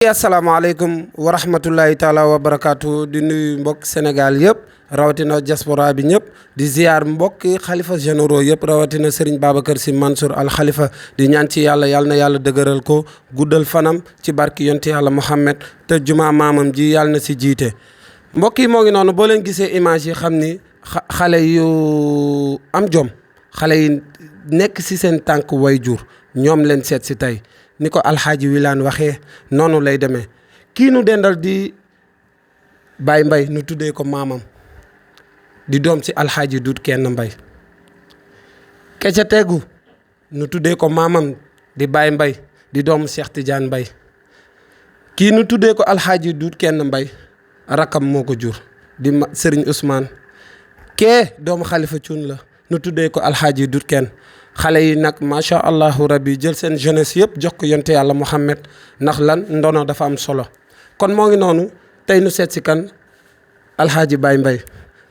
asalaamaaleykum wa rahmatullahi taala wa barakaatu di nuyu mbokk Sénégal yëpp rawatina diaspora bi ñëpp di ziar mbokki xalifa généraux yëpp rawatina Serigne Babacar Sy Mansour al xalifa di ñaan ci yàlla na yàlla dëgëral ko guddal fanam ci barki yonti yàlla Muhammad te juma maamam ji yàlla na si jiite. mbokk yi moo ngi noonu boo leen gisee image yi xam ni xale yu am jom xale yi nekk si seen tànk way jur ñoom leen seet si tey. ni ko alxaaji Wilane waxee noonu lay demee kii nu dendal di Baye Mbaye nu tuddee ko maamam di doom ci alxaaji Dut Kenn Mbaye ke ca tegu nu tuddee ko maamam di Baye Mbaye di doomu Cheikh Tidiane Mbaye kii nu tuddee ko alxaaji Dut Kenn Mbaye rakam moo ko jur di Serigne Ousmane kee doomu Khalifa Thioune la nu tuddee ko alxaaji Dut Kenn xale yi nag macha allahu rabbi jël seen jeunesse yëpp jox ko yonte yàlla Muhammad ndax lan ndono dafa am solo kon moo ngi noonu tey nu seet si kan alxaaji Baye Mbaye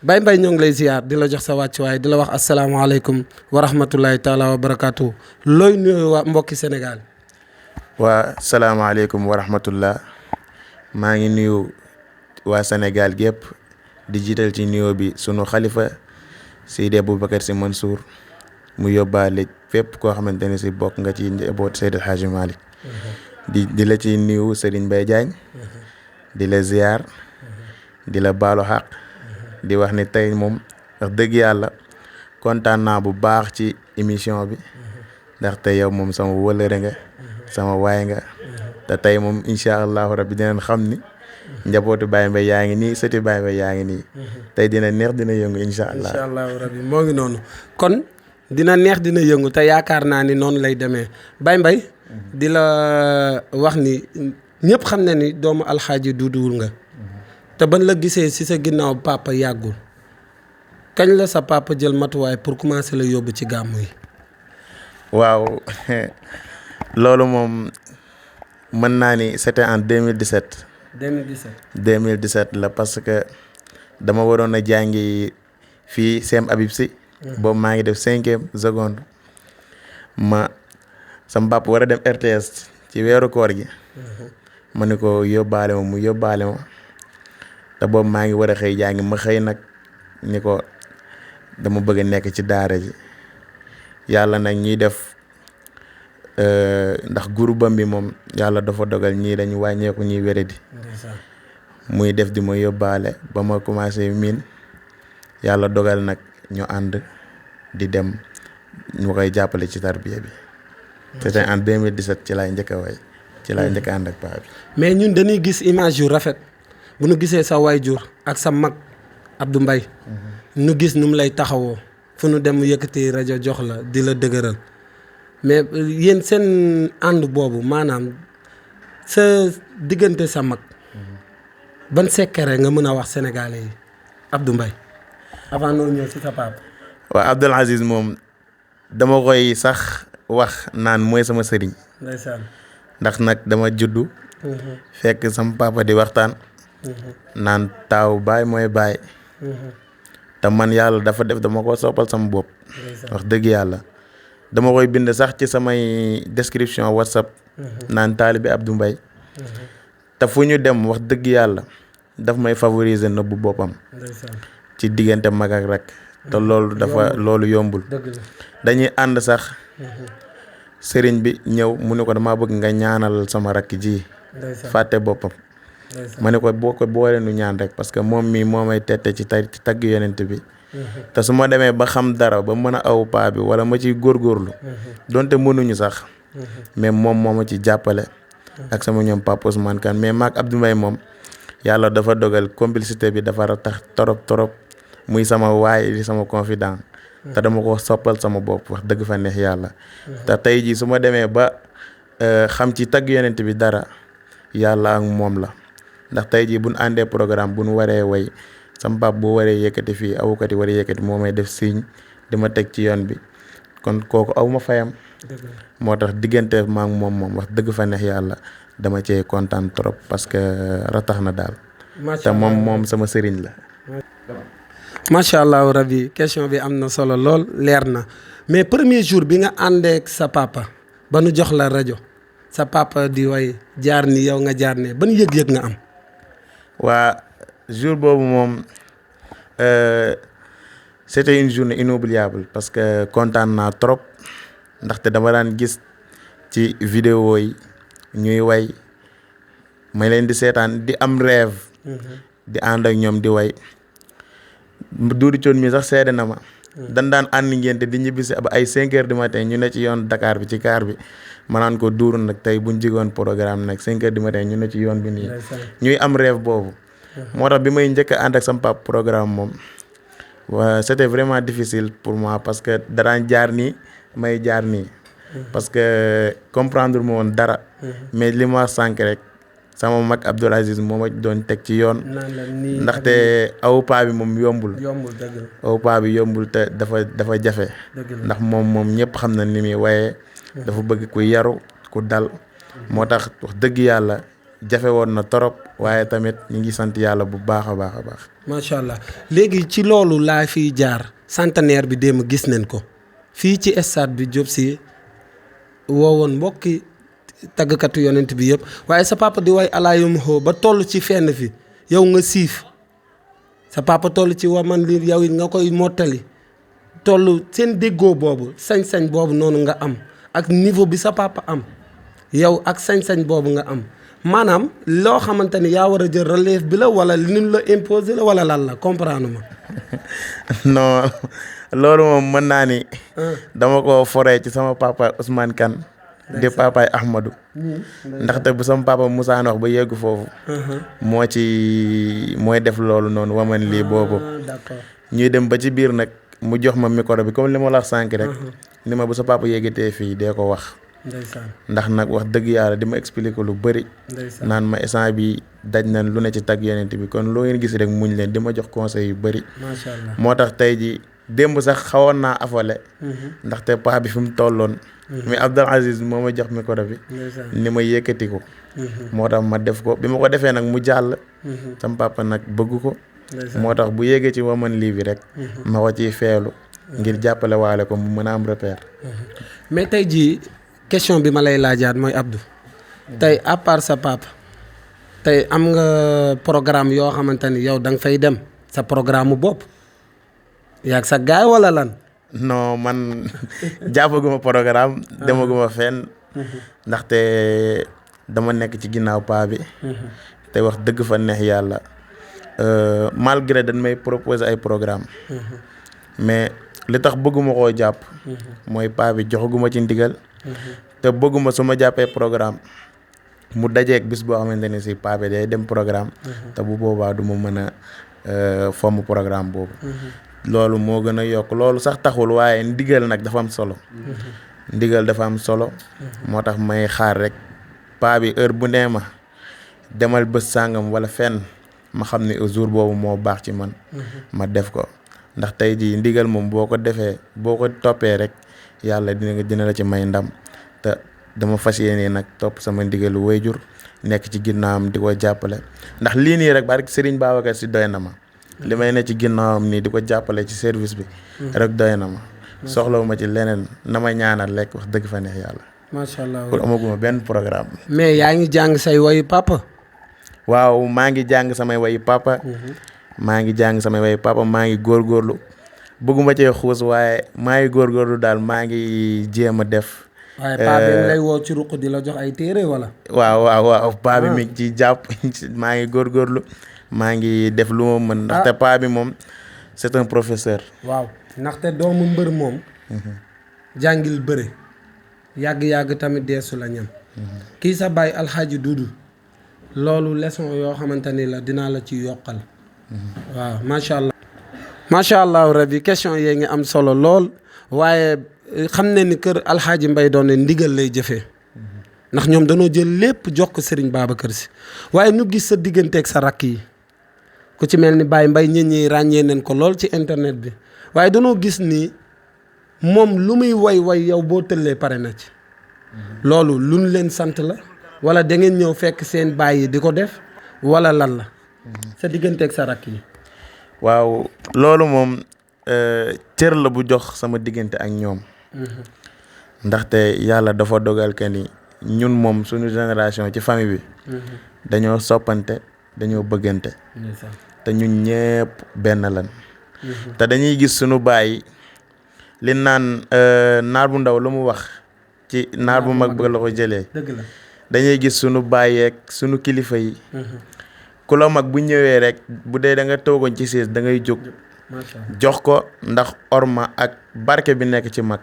Baye Mbaye ñoo ngi lay ziar di la jox sa wàccuwaay di la wax asalaamaaleykum wa rahmatullahi taala wa barakaatu looy nuyu waa mbokki Sénégal. waa salaamaaleykum wa rahmatullah maa ngi nuyu waa Sénégal gépp di jiital ci nuyoo bi sunu xalifa Seydi Aboubacar Sy Mansour mu yóbbaale fépp koo xamante ne si bokk nga ci njaboot Seydi El Hadji Malick di la ci nuyu Serigne Mbaye Diagne di la ziar di la baalu xaq di wax ni tey moom wax dëgg yàlla kontaan naa bu baax ci émission bi ndaxte yow moom sama wëlëre nga sama waay nga te tey moom incha allahu rabbi dinañ xam ni njabootu Baye Mbaye yaa ngi nii sëti Baye Mbaye yaa ngi nii tey dina neex dina yëngu incha allah. incha allahu rabbi moo ngi noonu kon. dina neex dina yëngu te yaakaar naa ni noonu lay demee Baye Mbaye di la wax ni ñëpp xam na ni doomu alxaaji Duuduwul nga te ban la gisee ci sa ginnaaw papa yàggul kañ la sa papa jël matuwaay pour commencer la yóbbu ci gàmmu yi. waaw loolu moom mën naa ni c'était en 2017. 2017 la parce que dama waroon a jàngi fii Sem Habib Sy. boobu maa ngi def 5e seconde sama papa war a dem RTS ci weeru koor gi ma ni ko yóbbaale ma mu yóbbaale ma te boobu maa ngi war a xëy jàngi ma xëy nag ni ko dama bëgg a nekk ci daara ji yàlla nag ñuy def ndax groupe bi moom yàlla dafa dogal ñii dañu wàññeeku ñuy wéradi muy def di ma yóbbaale ba ma commencé miin yàlla dogal nag ñu ànd di dem ñu koy jàppale ci tarbiya bi. c'était en 2017 ci laay njëkk a way ci laay njëkk a ànd ak paa bi. mais ñun dañuy gis image yu rafet bu nu gisee sa waajur ak sa mag Abdou Mbaye nu gis nu mu lay taxawoo fu nu dem yëkkati rajo jox la di la dëgëral mais yéen seen ànd boobu maanaam sa diggante sa mag ban secret nga mën a wax sénégalais yi Abdou Mbaye avant noo ñëw ci sa papa. waaw Abdoul Aziz moom dama koy sax wax naan mooy sama sëriñ. ndeysaan. ndax nag dama juddu. fekk sama papa di waxtaan. naan taaw baay mooy baay. te man yàlla dafa def dama ko soppal sama bopp. wax dëgg yàlla dama koy bind sax ci samay description WhatsApp. naan taalibe Abdou Mbaye. te fu ñu dem wax dëgg yàlla daf may favoriser nëbbu boppam. ci diggante mag ak rak te loolu yombul dañuy ànd sax sëriñ bi ñëw mu ne ko dama bëgg nga ñaanal sama rakk ji fàtte boppam ma ne ko boo ko boole nu ñaan rek parce que moom mii moo may tette ci tagg yonent bi te su ma demee ba xam dara ba mën a aw paa bi wala ma ciy góorgóorlu donte mënuñu sax mais moom moo ma ci jàppale ak sama ñoom Papa Ousmane Kane mais maag Abdou Mbaye moom yàlla dafa dogal complicité bi dafa tax torop muy sama waay di sama confident te dama ko soppal sama bopp wax dëgg fa neex yàlla te tey jii su ma demee ba xam ci tagg yonent bi dara yàlla ak moom la ndax tey jii buñ àndee programme buñ waree way sama pap bu waree yëkkati fii awukat yi war a yëkkati moo may def signe di ma teg ci yoon bi kon kooku aw ma fayam moo tax diggante ma ak moom wax dëgg fa neex yàlla dama cee kontaan trop parce que ratax na daal te moom sama sëriñ la. macha allah rabbi question bi am na solo lool leer na mais premier jour bi nga àndeek sa papa ba nu jox la rajo sa papa di way jaar ni yow nga jaar ne ban yëg-yëg nga am. waa jour boobu moom c'était une journée inoubliable parce que kontaan naa trop ndaxte dama daan gis ci vidéo yi ñuy way may leen di seetaan di am rêve di ànd ak ñoom di way Doudou Thione mi sax seede na ma dan daan ànd ngénte di ñibbisi ba ay 5 heures du matin ñu ne ci yoon Dakar bi ci car bi ma naan ko Doudou nag tey buñ jigoon programme nag 5 heures du matin ñu ne ci yoon bi nii ñuy am rêve boobu moo tax bi may njëkk a ànd ak sama papa programme moom waa c'était vraiment difficile pour moi parce que daraan jaar nii may jaar nii parce que comprendre ma woon dara mais li ma sànq rek sama mag Abdoul Aziz moo ma doon teg ci yoon ndaxte aw paa bi moom yombul aw paa bi yombul te dafa jafe ndax moom ñëpp xam na ni muy waaye dafa bëgg ku yaru ku dal moo tax wax dëgg yàlla jafe woon na torop waaye tamit ñu ngi sant yàlla bu baax a baax a baax. macha allah léegi ci loolu laa fiy jaar centenaire bi démb gis nañ ko fii ci stade bi Diop Sy woowoon mbokki tàggkatu yonent bi yëpp waaye sa papa di way alaa yom xoo ba toll ci fenn fi yow nga siif sa papa toll ci waman liir yow it nga koy mottali toll seen déggoo boobu sañ-sañ boobu noonu nga am ak niveau bi sa papa am yow ak sañ-sañ boobu nga am maanaam loo xamante ni yaa war a jël relève bi la wala li ñu la imposer la wala lan la comprendre ma. non loolu moom mën naa ni dama ko foree ci sama papa Ousmane Kane di papaay Ahmadou ndaxte bu sama papa Moussa wax ba yeggu foofu mooy def loolu noonu waman lii boobu ñuy dem ba ci biir nag mu jox ma micro bi comme li ma la wax sànq rek ni ma bu sa papa yeggatee fii dee ko wax ndax nag wax dëgg yàlla di ma expliquer lu bëri naan ma instant bi daj nañ lu ne ci tag yonent bi kon loo ngeen gis rek muñ leen di ma jox conseil yu bëri moo tax tey ji démb sax xawoon naa afale ndaxte paa bi fi mu tolloon mais Abdoul Aziz moo ma jox micro bi ni ma yëkkati ko moo tax ma def ko bi ma ko defee nag mu jàll sama papa nag bëgg ko moo tax bu yéegee ci waman lii bi rek ma ko ciy feelu ngir jàppale waale ko mu mën a am repère mais tey jii question bi ma lay laajaat mooy Abdou tey à part sa papa tey am nga programme yoo xamante ni yow da nga fay dem sa programme mu bopp yaag sa gaay wala lan. non man jàppaguma programme demaguma fenn ndaxte dama nekk ci ginnaaw paa bi te wax dëgg fa neex yàlla malgré dañ may proposer ay programme mais li tax bëgguma koo jàpp mooy paa bi joxaguma ci ndigal te bëgguma su ma jàppee programme mu dajeeg bis boo xamante ne si paa bi day dem programme te bu boobaa du ma mën a fomm programme boobu loolu moo gën a yokk loolu sax taxul waaye ndigal nag dafa am solo ndigal dafa am solo moo tax may xaar rek paa bi heure bu nee ma demal bés sàngam wala fenn ma xam ne jour boobu moo baax ci man ma def ko ndax tey jii ndigal moom boo ko defee boo ko toppee rek yàlla dina la ci may ndam te dama fas yéene nag topp sama ndigalu wayjur nekk ci ginnaawam di ko jàppale ndax lii nii rek barke Serigne Babacar Sy doy na ma li may ne ci ginnaawam nii di ko jàppale ci service bi rek doy na ma soxlawuma ci leneen na ma ñaanal lekk wax dëgg fa neex yàlla. macha allah pour amaguma benn programme. mais yaa ngi jàng say wayu papa. waaw maa ngi jàng samay wayu papa. maa ngi góorgóorlu bëgguma cee xuus waaye maa ngi góorgóorlu daal maa ngi jéem a def. waaye paa bi lay woo ci ruq di la jox ay téere wala. waaw paa bi mi ngi ci jàpp maa ngi góorgóorlu maa ngi def lu ma mën. ndaxte paa bi moom c'est un professeur. waaw ndaxte doomu mbër moom. jàngil bëre. yàgg-yàgg tamit deesu la ñam. kii sa baay alxaaji Duudu loolu leçon yoo xamante ni la dinaa la ci yokkal. waaw macha allah. macha allah rabbi question yee ngi am solo lool waaye xam ne ni kër alxaaji Mbay doon ne ndigal lay jëfee ndax ñoom danoo jël lépp jox ko Serigne Babacar Sy waaye ñu gis sa digganteeg sa rakk yi ku ci mel ni Baye Mbay ñi ràññee nañ ko lool ci internet bi waaye danoo gis ni moom lu muy way yow boo tëllee pare na ci loolu lu ñu leen sant la wala da ngeen ñëw fekk seen baay yi di ko def wala lan la sa digganteeg sa rakk yi. waaw loolu moom cër la bu jox sama diggante ak ñoom ndaxte yàlla dafa dogal que ni ñun moom suñu génération ci famille bi dañoo soppante dañoo bëggante te ñun ñëpp benn lan te dañuy gis suñu baay li naan naar bu ndaw lu mu wax ci naar bu mag bëgg la ko jëlee dëgg la dañuy gis suñu baay yeeg suñu kilifa yi ku la mag bu ñëwee rek bu dee da nga toogoon ci siis da ngay jóg jox ko ndax orma ak barke bi nekk ci mag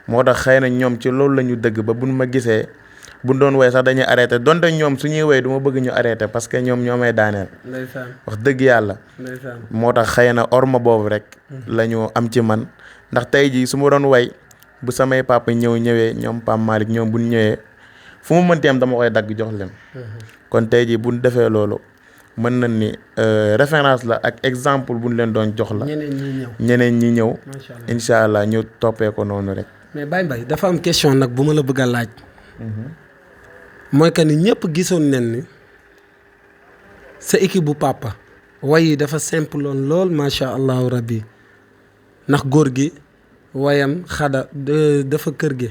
moo tax xëy na ñoom ci loolu la ñu dëgg ba buñ ma gisee buñ doon woy sax dañuy arrêté donte ñoom suñuy woy du ma bëgg ñu arrêté parce que ñoom ñoo may daaneel wax dëgg yàlla moo tax xëy na orma boobu rek la ñu am ci man ndax tey jii su ma doon woy bu samay papa ñëwee ñoom Pape Malick ñoom buñ ñëwee fu mu mënti am dama koy dagg jox leen kon tey jii buñ defee loolu mën nañ ni référence la ak exemple buñ leen doon jox la ñeneen ñi ñëw incha allah ñu toppee ko noonu rek. mais Baye Mbaye dafa am question nag bu ma la bëgg a laaj mooy que ni ñëpp gisoon nañ ni sa équipe bu papa way yi dafa simple lool macha allahu rabbi ndax góor gi wayam xada dafa kër gi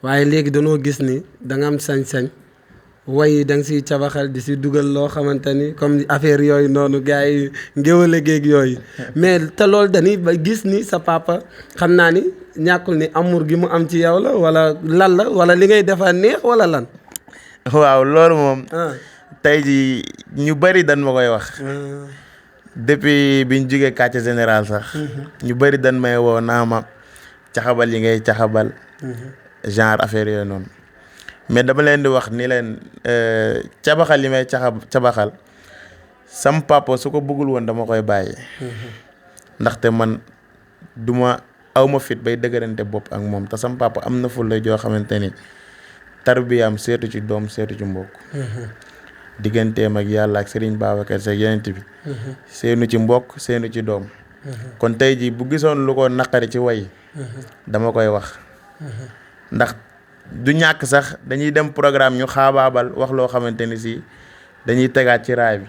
waaye léegi danoo gis ni da nga am sañ-sañ way yi da nga siy cabaxal di si dugal loo xamante ni comme affaire yooyu noonu gars yi ngéwale géeg yooyu mais te loolu dañuy ba gis ni sa papa xam naa ni ñàkkul ni amour gi mu am ci yow la wala lan la wala li ngay defar neex wala lan. waaw loolu moom. tey ji ñu bëri dañ ma koy wax. depuis biñ jógee quartier général sax. ñu bëri dañ may woo naa ma caxabal yi ngay caxabal. genre affaire yooyu noonu. mais dama leen di wax ni leen cabaxal yi may cabaxal sam papa su ko bëggul woon dama koy bàyyi. ndaxte man duma awma fit bay dëgërante bopp ak moom te sam papa am na fulla joo xamante ni tarbiyaam seetu ci doom seetu ci mbokk. digganteem ak yàlla ak Serigne Babacar Seck yeneen bi. seenu ci mbokk seenu ci doom. kon tey jii bu gisoon lu ko naqari ci way dama koy wax. ndax du ñàkk sax dañuy dem programme ñu xaabaabal wax loo xamante ni si dañuy tegaat ci raay bi.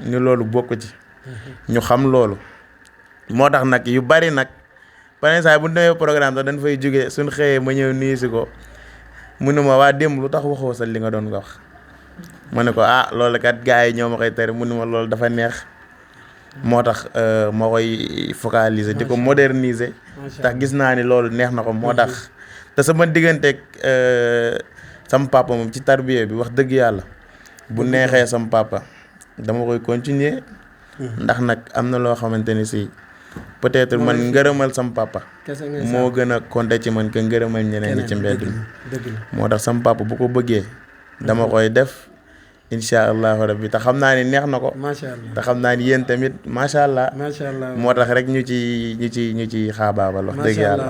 ñu loolu bokk ci. ñu xam loolu. moo tax nag yu bari nag par exemple bu ñu demee programme sax dañ fay jógee suñ xëyee ma ñëw nuyu si ko mu ne ma waa démb lu tax waxoo sa li nga doon nga wax. ma ne ko loolu kat gars yi ñoo ma koy tere mu ne ma loolu dafa neex. moo tax ma koy focaliser di ko moderniser. tax gis naa ni loolu neex na ko moo tax. te sama digganteeg sama papa moom ci tarbiya bi wax dëgg yàlla bu neexee sama papa dama koy continuer. ndax nag am na loo xamante ni si peut-être man ngërëmal sama papa. moo gën a compter ci man que ngërëmal ñeneen ñi ci mbedd mi. moo tax sama papa bu ko bëggee dama koy def incha allahu rabbi te xam naa ni neex na ko. macha allah te xam naa ni yéen tamit macha allah. macha allah moo tax rek ñu ci xaabaabal wax dëgg yàlla.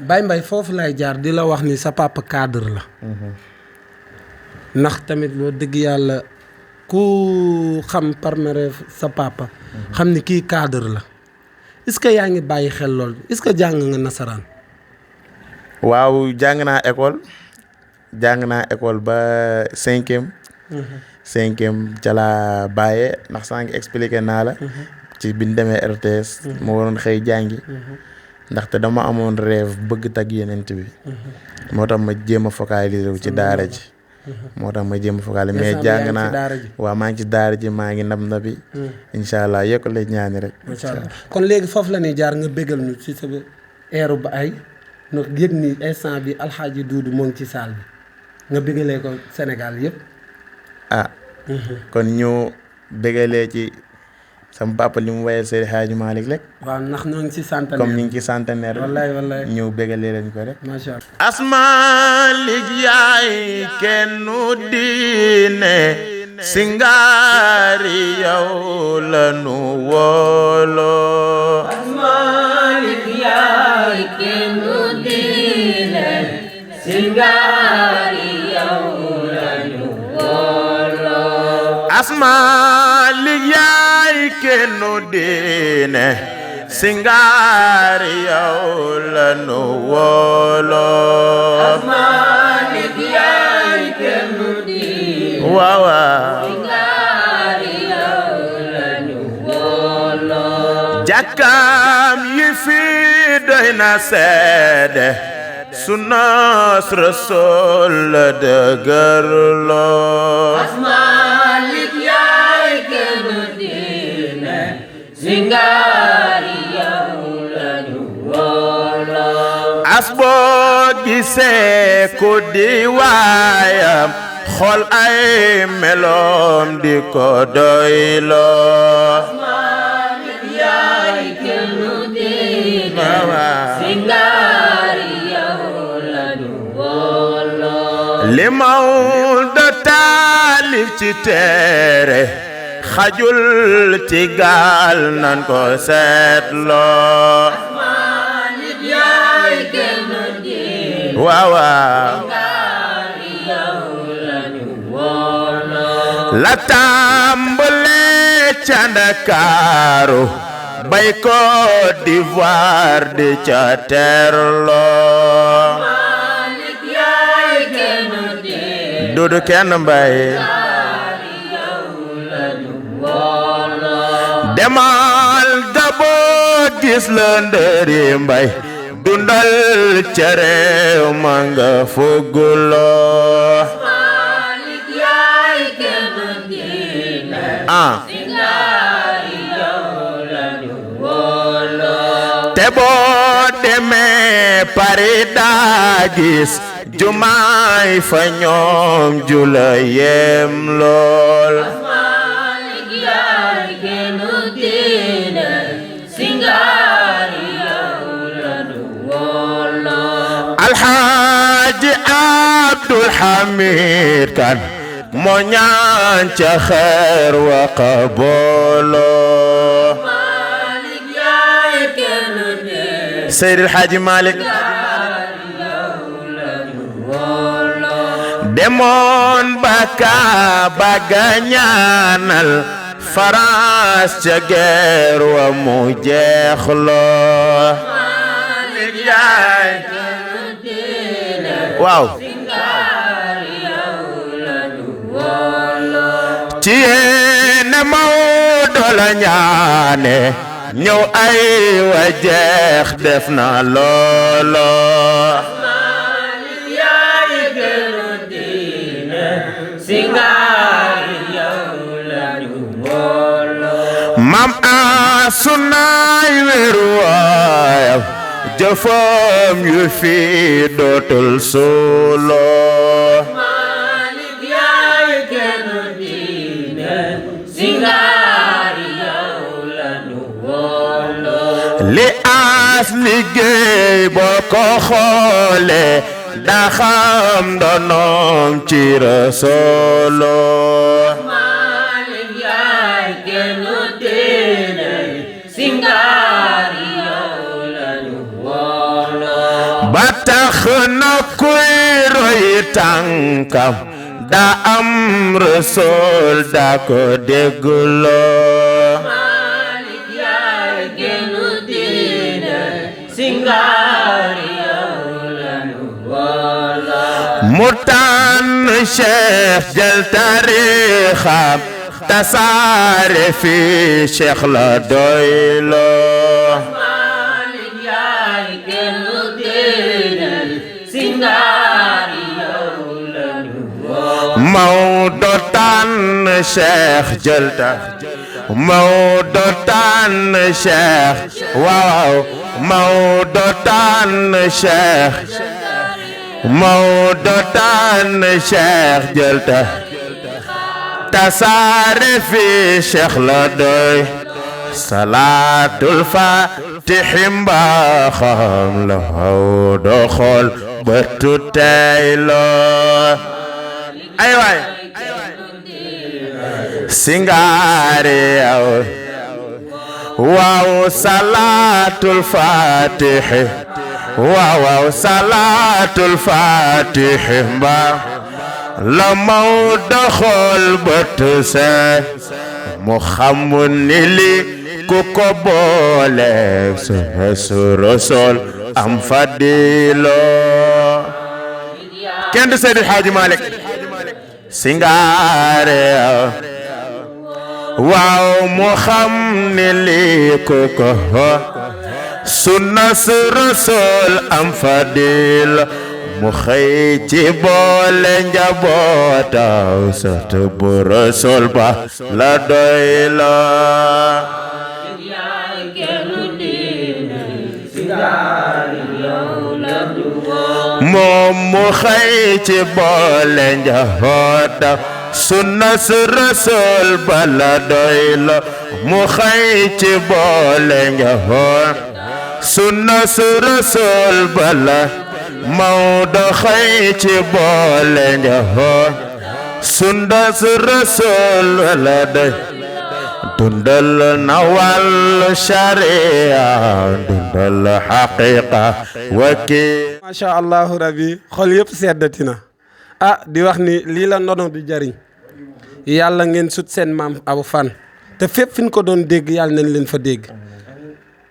Baye Mbaye foofu lay jaar di la wax ni sa papa cadre la. ndax tamit loo dëgg yàlla ku xam parmere sa papa. xam ni kii cadre la. est-ce que yaa ngi bàyyi xel lool est-ce que jàng nga nasaraan. waaw jàng naa école ba 5e. 5e ca laa bàyyee ndax sànq expliqué naa la. ci biñ demee RTS. ma waroon xëy jàngi. ndaxte dama amoon rêve bëgg tag yenent bi. moo tax ma jéem a focaliser wu ci daara ji. mais jàng naa waaw maa ngi ci daara ji maa ngi nabi. incha allah yokk lay ñaani rek. incha allah kon léegi foofu la ñuy jaar nga bégal ñu ci sa eeru ba ay nga yëg ni instant bi Alxaaji Duudu moo ngi ci saal bi nga bégalee ko Sénégal yëpp. kon ñu bégalee ci sama papa li mu wayal Seydi Hadji Malick rek. waaw ndax ñoo ngi ci centenaire comme ñu ngi ci centenaire. wallaay ñu bégalee leen ko rek. macha allah. Asmalik yaay kennu diine singaari yow la nu wóoloo. Asmalik yaay kennu diine singaari yow la nu wóoloo. Asmalik yaay kennu diine singaari yow la nu wóoloo. Asmalik yaay kennu diine waaw singaari yow la nu wóoloo. jàkkaam yi fi doy na seede sunnas rasul la dëgërloo Malik yaay kenn diine singaari yow lañu wóoloo as boo gisee ku di waayam xool ay meloom di ko doyloo Malik yaay kenn diine singaari yow lañu wóoloo li Maodo taalif ci téere xajul ci gaal nan ko seetloo Malik yaay kenn diine waaw waaw singaari yow lañu wóoloo la tàmbalee ca Ndakaaru bay Côte d'Ivoire di ca teerloo Malik yaay kenn diine dudu kenn mbay singaari yow lañu wóoloo demal Gabon gis la ndëri mbay dundal ca réew ma nga fuguloo Malik yaay kenn diine singaari yow lañu wóoloo te boo demee Paris daa gis jumaay fa ñoom jula yem lool Malik yaay kenn diine singaari yow lañu wóoloo Alxaaji Abdul Hamid Kan moo ñaan ca xeer wa qabooloo Malik yaay kenn diine Seydil Xaaji Malik singaari yow lañu wóoloo demoon baka baga ñaanal France ca guerre wa mu jeexloo Malik yaay kenn diine waaw singaari yow lañu wóoloo ci yéene Maodo la ñaane ñëw ay wa jeex def na looloo Malik yaay kenn diine singaari yow lañu wóoloo mam asunaay weru waayam jëfam yu fi dootul suuloo Malik yaay kenn diine singaari yow lañu wóoloo li as liggéey boo ko xoolee daa xam ndonoom ci Rasooloo Malik yaay kenn diine singaari yow lañu wóoloo ba tax na kuy roy tànkam daa am Rasool daa ko dégguloo Malik yaay kenn diine singaari yow lañu wóoloo mu tànn Cheikh jël tariixam tasaare fi Cheikh la doyloo Malik yaay kenn diine singaari yow lañu wóoloo Maodo tànn Cheikh jël ta Maodo tànn Cheikh waaw Maodo tànn Cheikh Maodo tànn Cheikh jël ta tasaare fi Cheikh la doy salaatul faatihi mbaaxam la Maodo xool bëtu tey loo ay waay singaari yow waaw salaatul faatihi waaw salaatul faatihi mbaa la Maodo xool bët see mu xam ni li ku ko boole su Rasool am fadilo kenn du Seydi Hadji Malick singaare waaw mu xam ni li ku ko sunna su rasul am fadil mu xëy ci boole njabootam sët bu rasul ba la doy la moom mu xëy ci boole njabootam sunna su rasul ba la doy la mu xëy ci boole njabootam sunna su rasul ba la Maodo xëy ci boole njabootam sunna su rasul ba la doy dundal na wàllu sharia dundal haqiqa wakki macha allahu rabbi xol yëpp seddati na di wax ni lii la ndono di jariñ yàlla ngeen sut seen maam aw fan te fépp fi ñu ko doon dégg yàlla nañ leen fa dégg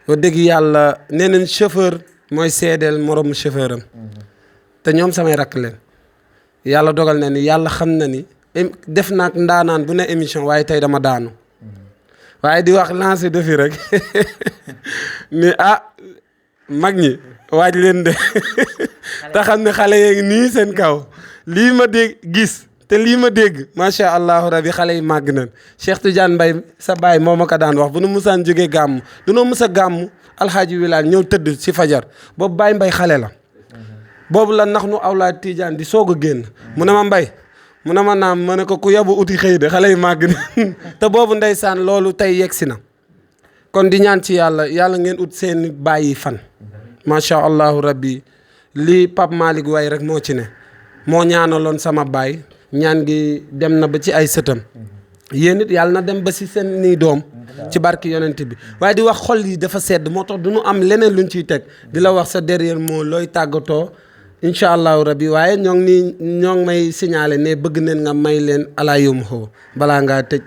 ba dégg yàlla nee nañ chauffeur mooy seedeel moromu chauffeur am te ñoom samay rakk leen yàlla dogal na ni yàlla xam na ni def naak ndaanaan bu ne émission waaye tey dama daanu waaye di wax lancé defi rek ni mag ñi waaj leen de te xam ne xale yee ngi nii seen kaw lii ma dégg gis te lii ma dégg macha allahu rabi xale yi màgg nañ Cheikh Tidiane Mbaye sa baay moo ma ko daan wax bu nu musaan jógee gàmm dunoo mus a gàmm alxaaji wilaan ñëw tëdd ci fajar boobu Baye Mbaye xale la boobu la nax nu awlaad Tidiane di soog a génn mu ne ma Mbaye mu ne ma naam ma ne ko ku yabu uti xëy de xale yi màgg na te boobu ndeysaan loolu tey yegsi na kon di ñaan ci yàlla ngeen ut seen bàyyi fan macha allahu rabbi lii Pape Malick way rek moo ci ne moo ñaanaloon sama baay ñaan gi dem na ba ci ay sëtam yéen it yàlla na dem ba si seen nii doom ci barki yonent bi waaye di wax xol yi dafa sedd moo tax du ñu am leneen luñ ciy teg di la wax sa derrière moo looy tàggatoo incha allahu rabbi waaye ñoo ngi may signaler ne bëgg neen nga may leen ala yom xoo balaa ngaa tëj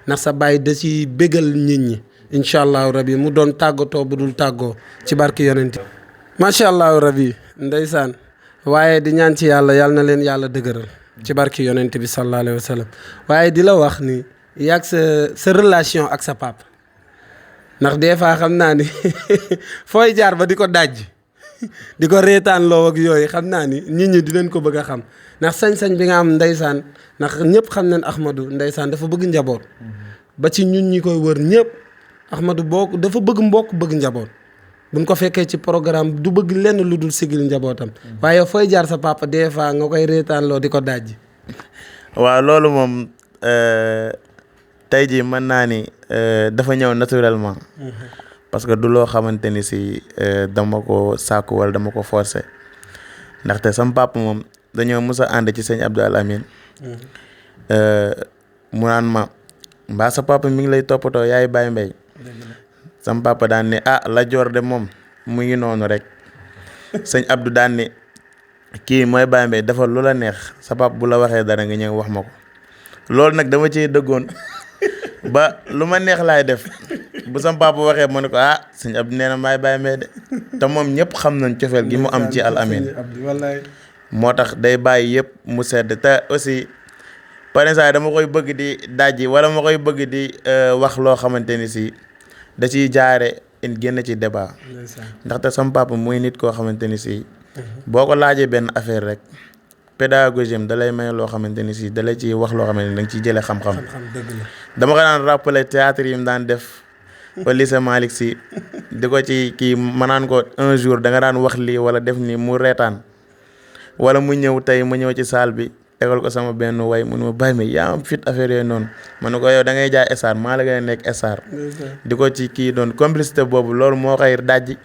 ndax sa baay da ci bégal nit ñi incha allahu rabbi mu doon tàggatoo bu dul tàggoo ci barki yonent bi macha allahu rabbi ndeysaan waaye di ñaan ci yàlla na leen yàlla dëgëral ci barki yonent bi sallallahu alayhi wa sallam waaye di la wax ni yàgg sa relation ak sa papa ndax des fois xam naa ni fooy jaar ba di ko dajj di ko reetaan loo ak yooyu xam naa ni nit ñi dinañ ko bëgg a xam ndax sañ-sañ bi nga am ndeysaan ndax ñëpp xam nañ Ahmadou ndeysaan dafa bëgg njaboot ba ci ñun ñi koy wër ñëpp Ahmadou dafa bëgg mbokk bëgg njaboot buñ ko fekkee ci programme du bëgg lenn lu dul sigil njabootam waaye fooy jaar sa papa des fois nga koy reetaan loo di ko dajji. waaw loolu moom tey jii mën naa ni dafa ñëw naturellement. parce que du loo xamante ni si dama ko sàkku wala dama ko forcer ndaxte sama papa moom dañoo mës a ànd ci sëñ Abdou Alamine mu naan ma mbaa sa papa mi ngi lay toppatoo yaay Baye Mbaye sama papa daan ne la joor de moom mu ngi noonu rek sëñ Abdou daan ne kii mooy Baye Mbaye dafa lu la neex sa papa bu la waxee dara nga ñëw wax ma ko loolu nag dama ciy dëggoon ba lu ma neex laay def bu sama papa waxee ma ne ko sëñ Abdou nee na maay Baye Mbaye de te moom ñëpp xam nañ cofeel gi mu am ci Al Amine moo tax day bàyyi yëpp mu sedd te aussi par exemple dama koy bëgg di dajji wala ma koy bëgg di wax loo xamante ni si da ciy jaare génn ci débat ndaxte sama papa muy nit koo xamante ni si boo ko laajee benn affaire rek pédagogie am da lay may loo xamante ni si da lay ciy wax loo xamante ni da nga ciy jëlee xam-xam dama ko daan rappeler théâtre yi mu daan def ba lycée Malick Sy di ko ci kii ma naan ko un jour da nga daan wax lii wala def nii mu reetaan wala mu ñëw tey ma ñëw ci salle bi tegal ko sama benn way mu ne ma Baye Mbaye yaa am fit affaire yooyu noonu ma ne ko yow da ngay jaay star maa la gën a nekk star di ko ci kii doon complicité boobu loolu moo koy dajji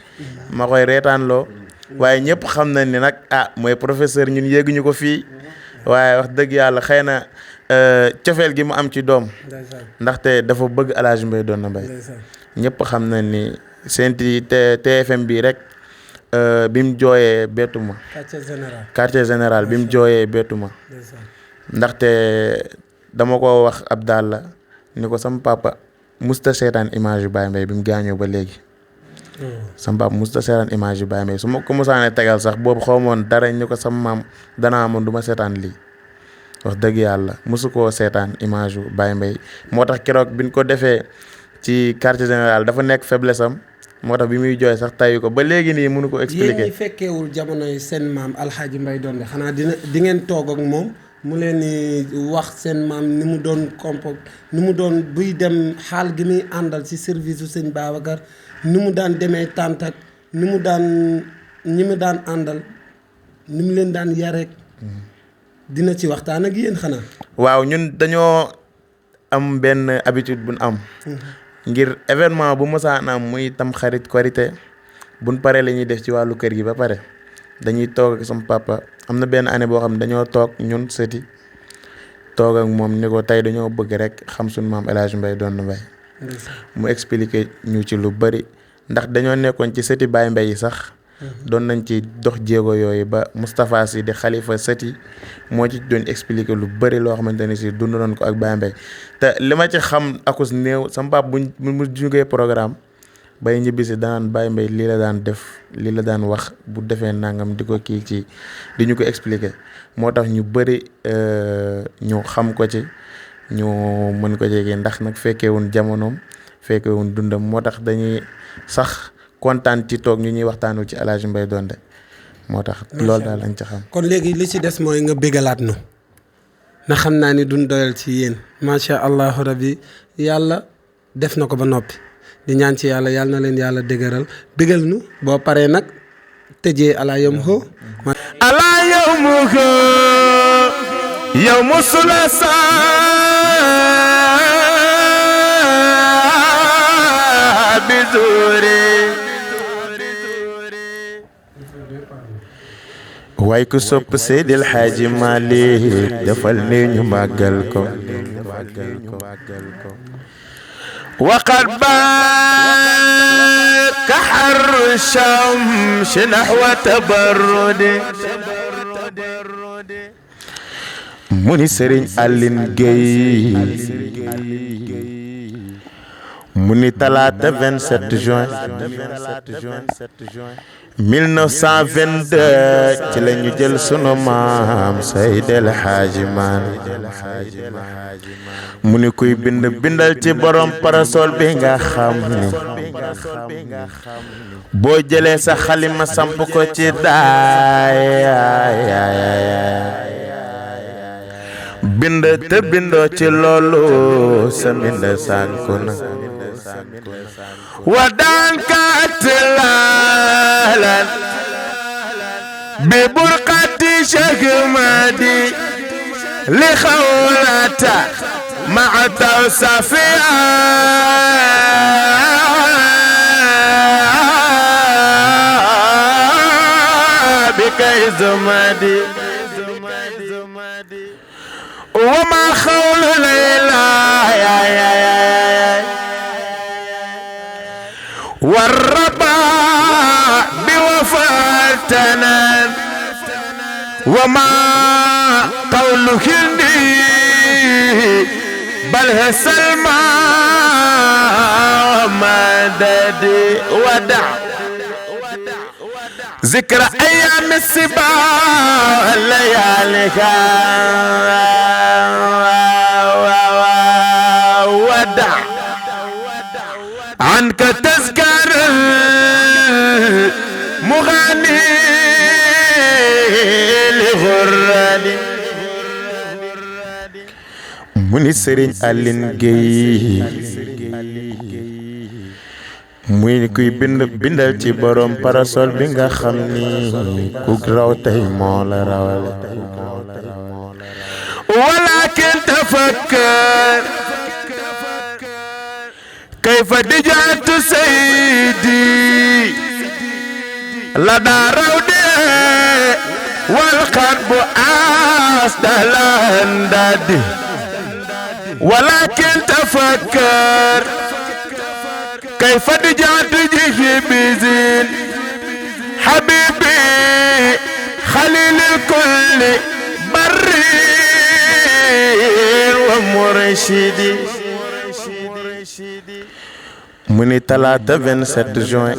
ma koy reetaan loo waaye ñëpp xam nañ ni nag mooy professeur ñun yéeguñu ko fii waaye wax dëgg yàlla xëy na cofeel gi mu am ci doom ndaxte dafa bëgg El Hadj Mbaye doon na Mbaye ñëpp xam nañ ni seen TFM bii rek bi mu jooyee bettu ma quartier général bi mu jooyee bettu ma ndaxte dama ko wax Abdallah ni ko sama papa musta seetaan image yu Baye Mbaye bi mu gaañoo ba léegi sama papa musta seetaan image yu Baye Mbaye su ma ko musaane tegal sax boobu xaw moon dara ñu ko sama maam danaa amoon du ma seetaan lii wax dëgg yàlla musu koo seetaan image yu Baye Mbaye moo tax keroog biñ ko defee ci quartier général dafa nekk faiblesse am moo tax bi muy jooy sax tayu ko ba léegi nii mënu ko yéen expliquer. ñi fekkeewul jamonoy seen maam Alxaaji Mbay Donde xanaa di ngeen toog ak moom mu leen di wax seen maam ni mu doon ni mu doon buy dem xaal gi muy àndal ci service su sëñ Babacar ni mu daan demee tànt ak ni mu daan ñi mu daan àndal ni mu leen daan yareek dina ci waxtaan ak yéen xanaa. waaw ñun dañoo am benn habitude bu ñu am. ngir événement bu mosaan am muy tam xarit korité buñ paree la ñuy def ci wàllu kër gi ba pare dañuy toog ak sama papa am na benn année boo xam ne dañoo toog ñun sëti toog ak moom ni ko tey dañoo bëgg rek xam suñu maam El Hadj Mbaye Donde Mbaye mu expliquer ñu ci lu bari ndax dañoo nekkoon ci sëti Baye Mbaye yi sax doon nañ ci dox jéego yooyu ba Moustapha Sy di xalifa sëti moo ci doon expliquer lu bari loo xamante ne si dund nañ ko ak Baye Mbaye te li ma ci xam akus néew sama papa bu jógee programme bay ñibbisi daan Baye Mbaye lii la daan def lii la daan wax bu defee nangam di ko kii ci di ñu ko expliquer moo tax ñu bari ñu xam ko ci ñu mën ko jege ndax nag fekkee woon jamonoom fekkee woon dundam moo tax dañuy sax kontaan ci toog ñu ñuy waxtaanul ci El Hadj Mbaye Donde moo tax loolu daal lañ ci xam. kon léegi li ci des mooy nga bégalaat nu na xam naa ni duñ doyal ci yéen macha allahu rabbi yàlla def na ko ba noppi di ñaan ci yàlla yàlla na leen yàlla dëgëral bégal nu boo paree nag tëjee ala yom ho ala yawmu ko yawmu sulasa bizuri way ku sopp Seydil Hadji Malick defal ni ñu màggal ko waqad baaka harru shamsi nahwa tabarrudi mu ni Serigne Aline Gueye mu ni talaata 27 juin 1922 ci la ñu jël sunu maam Seydil Hadji Malick mu ni kuy bindal ci borom parasol bi nga xam ni boo jëlee sa xalima samp ko ci daay bind te bindoo ci loolu sa mbind sànku na ودان كاتلالا ببرقة شكمادي لخولتا مع توصفيا بكيز مادي وما خول ليلا والربا بوفاتنا وما قوله هندي بل هي سلمى ومددي ودع ذكرى ايام السبا الليالي ودع عنك تذكر المغني لغراني من Serigne Aline Gueye muy kuy bindal ci borom parasol bi nga xam ni ku raw tey moo la rawale walakin tafakkar كيف دجعت سيدي لدى رودي والقلب أستهلاندادي ولكن تفكر كيف دجعت جهبزين حبيبي خليل الكل بري ومرشدي mu ni talaata 27 juin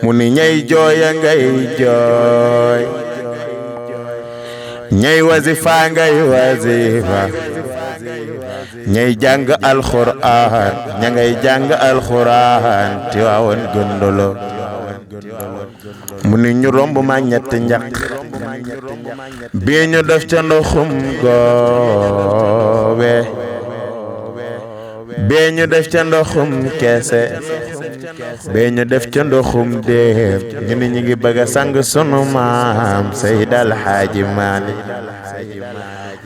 mu ni ñay jooya ngay jooy ñay wazifa ngay wazifa ñay jàng alxuraan ña ngay jàng alxuraan Tiwaawan Gondolo mu ni ñu romb ma ñetti njaq bii ñu def ca ndoxum goobe bee ñu def ca ndoxum keese bee ñu def ca ndoxum déem ñu ni ñu ngi bëgg a sang sunu maam Seydi El Hadji Malick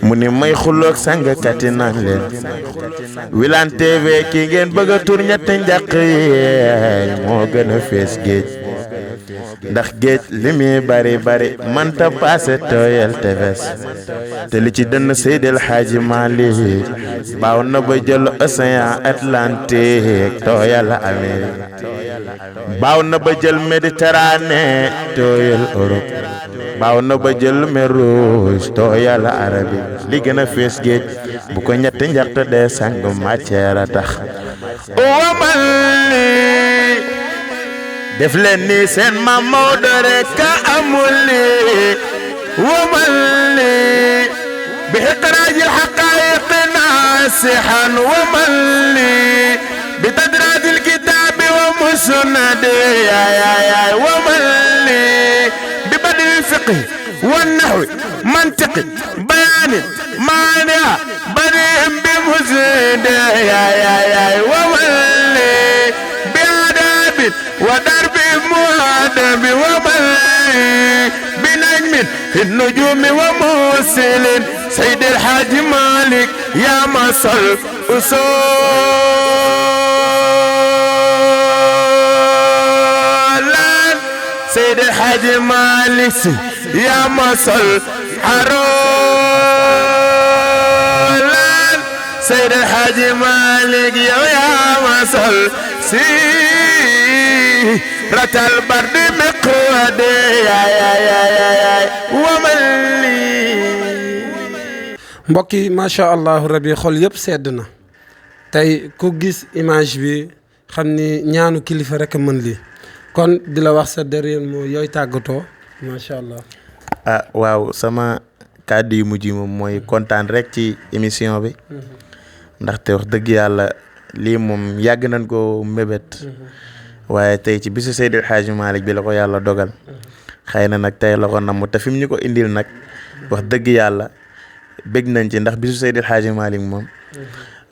mu ni may xuloog sangkati naan leen Wilane TV kii ngeen bëgg a tur ñetti njaq yi moo gën a fees géej ndax géej li muy bari bari manta paase tooyal tefes te li ci dënn Seydi El Hadji Malick baaw na ba jël océan Atlantique tooyal Amérique baaw na ba jël Méditerranée tooyal Europe baaw na ba jël mer Rouge tooyal Arabie li gën a fees géej bu ko ñetti njaxte dee sang matière a tax wamal def leen ni seen maam Maodo rek a amul lii wamal lii bi iqraajil haqaa'iq naasihan wamal lii bi tadraajil kitaabi wa musnadi yaay wamal lii bi badil fiqhi wa nahwi mantiqi bayaanin maani'a badi'in bi musnadi yaay wamal lii bi aadaabin wa مؤدب وبل بنجم في النجوم وموصل سيد الحاج مالك يا مصر أصولا سيد الحاج مالك يا مصر حرولا سيد الحاج مالك يا مصر ratal bardi miqwade yaay wamali mbokk yi macha allah rabbi xol yëpp sedd na tey ku gis image bi xam ni ñaanu kilifa rek mën lii kon di la wax sa dernier mot yooyu tàggatoo macha allah. waaw sama kàddu yu mujj moom mooy kontaan rek ci émission bi ndaxte wax dëgg yàlla lii moom yàgg nañ ko mébét. waaye tey ci bisu Seydi El Hadji Malick bi la ko yàlla dogal xëy na nag tey la ko namm te fi mu ñu ko indil nag wax dëgg yàlla bég nañ ci ndax bisu Seydi El Hadji Malick moom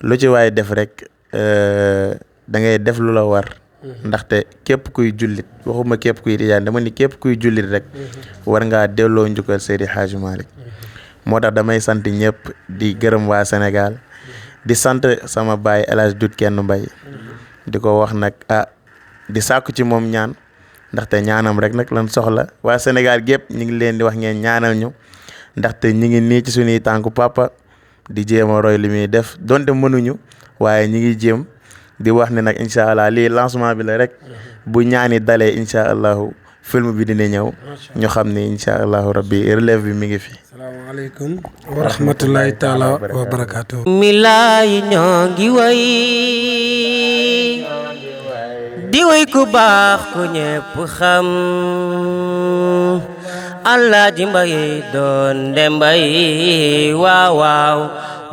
lu ci waaye def rek da ngay def lu la war ndaxte képp kuy jullit waxuma képp kuy tijaan dama ni képp kuy jullit rek war ngaa delloo njukkal Seydi El Hadji Malick moo tax damay sant ñëpp di gërëm waa Sénégal di sant sama baay El Hadj Dut Kenn Mbay di ko wax nag di sàkku ci moom ñaan ndaxte ñaanam rek nag lan soxla waa Sénégal gépp ñu ngi leen di wax ngeen ñaanal ñu ndaxte ñu ngi nii ci suñuy tànku papa di jéem a roy li muy def donte mënuñu waaye ñu ngi jéem di wax ne nag incha allah lii lancement bi la rek bu ñaani dalee incha allahu film bi dina ñëw ñu xam ne incha allahu rabbi relève bi mi ngi fi. salaamaaleykum wa rahmatulahi taala wa barakaatu. milaayi ñoo ngi way di way ku baax ku ñépp xam Alaaji Mbay doon de mbay waaw waaw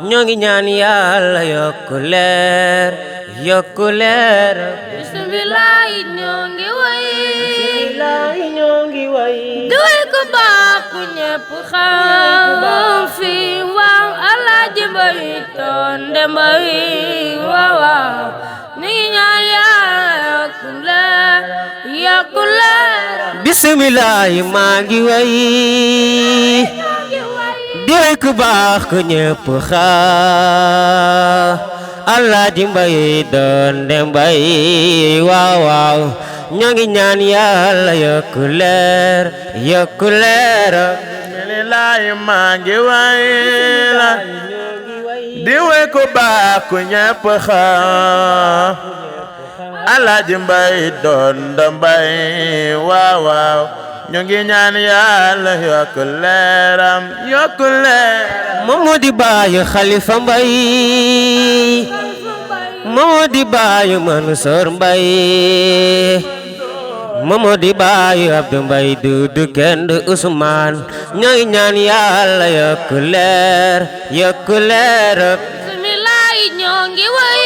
ñoo ngi ñaan yàlla yokku leer bismillah ñoo ngi way di way ku baax ku ñépp xam fi waaw Alaaji Mbay doon de mbay waaw waaw ñu ngi ñaan yàlla yokku leer bismillah maa ngi way di way ku baax ku ñépp xam Alaaji Mbay doon de mbay waaw waaw ñoo ngi ñaan yàlla yokku leer bismillah maa ngi way la di way ku baax ku ñépp xam Alaaji Mbay doon de mbay waaw waaw ñu ngi ñaan yàlla yokku leeram moom moo di baayu Xalifa Mbay moom moo di baayu Mansour Mbay Mamadi Baay Abdou Mbaye Dudu Kendu Usmaan ñooy ñaan Yàlla yokk leer bismillah ñoo ngi way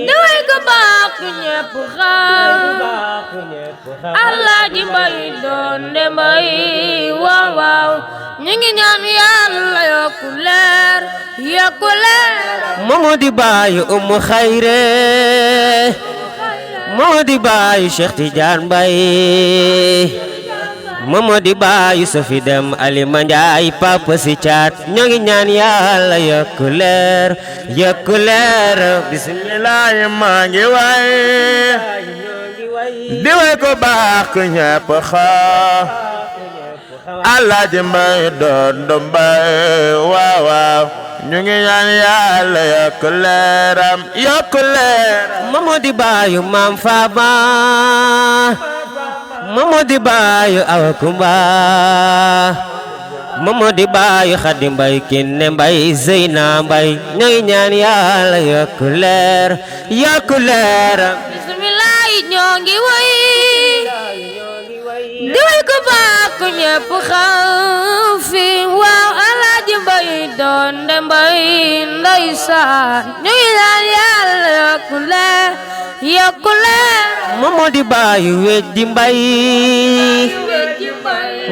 di way ko baax ñépp xam Alaaji Mbaye Donde Mbaye waaw waaw ñu ngi ñaan Yàlla yokk leer Mamadi Baay Umu Xayre Mamadi Baay Cheikh Tidiane Mbaye Mamadi Baay Sofi Dem Alima Njaay Papa Si Caat ñoo ngi ñaan Yàlla yokk leer bismillah maa ngi way di way ko baax ku ñépp xam Alaaji Mbaye Donde Mbaye waaw waaw ñu ngi ñaan Yàlla yokk leeram Mamadi Baay Maam Faama Mamadi Baay Awa Kumba Mamadi Baay Xadi Mbaye Kinne Mbaye Zeyna Mbaye ñoo ngi ñaan Yàlla yokk leer bismillah ñoo ngi way di way ko baax ku ñépp xam fi waaw Alaaji Mbaye Donde Mbaye ndeysaan ñu ngi ñaan Yàlla yokk leer Mamadi Baay Weddi Mbaye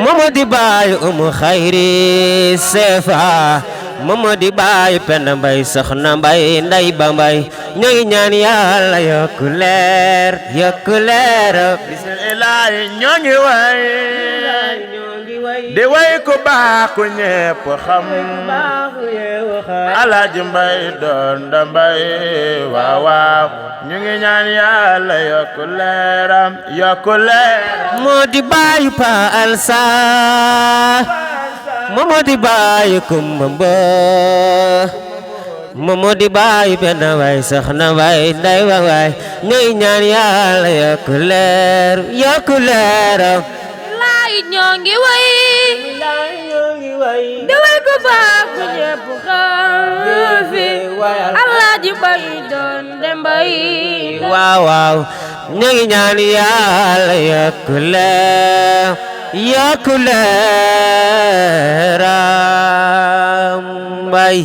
Mamadi Baay Umu Xayri Sefa Mamadi Baay Penda Mbaye Soxna Mbaye Ndey Ba Mbaye ñoo ngi ñaan Yàlla yokk leer bismillah ñoo ngi way di way ko baax ku ñépp xam Alaaji Mbaye Donde Mbaye waaw waaw ñu ngi ñaan Yàlla yokk leeram Mamadi Baay Pa Alsa Mamadi Baay Kumba Mbo Mamadi Baay Penda Mbaye Soxna Mbaye Ndey Ba Mbaye ñooy ñaan Yàlla yokk leer laay ñoo ngi way di way ko baax ku ñépp xam fi Alaaji Mbaye Donde Mbaye waaw waaw ñoo ngi ñaan Yàlla yokk leer Mbaye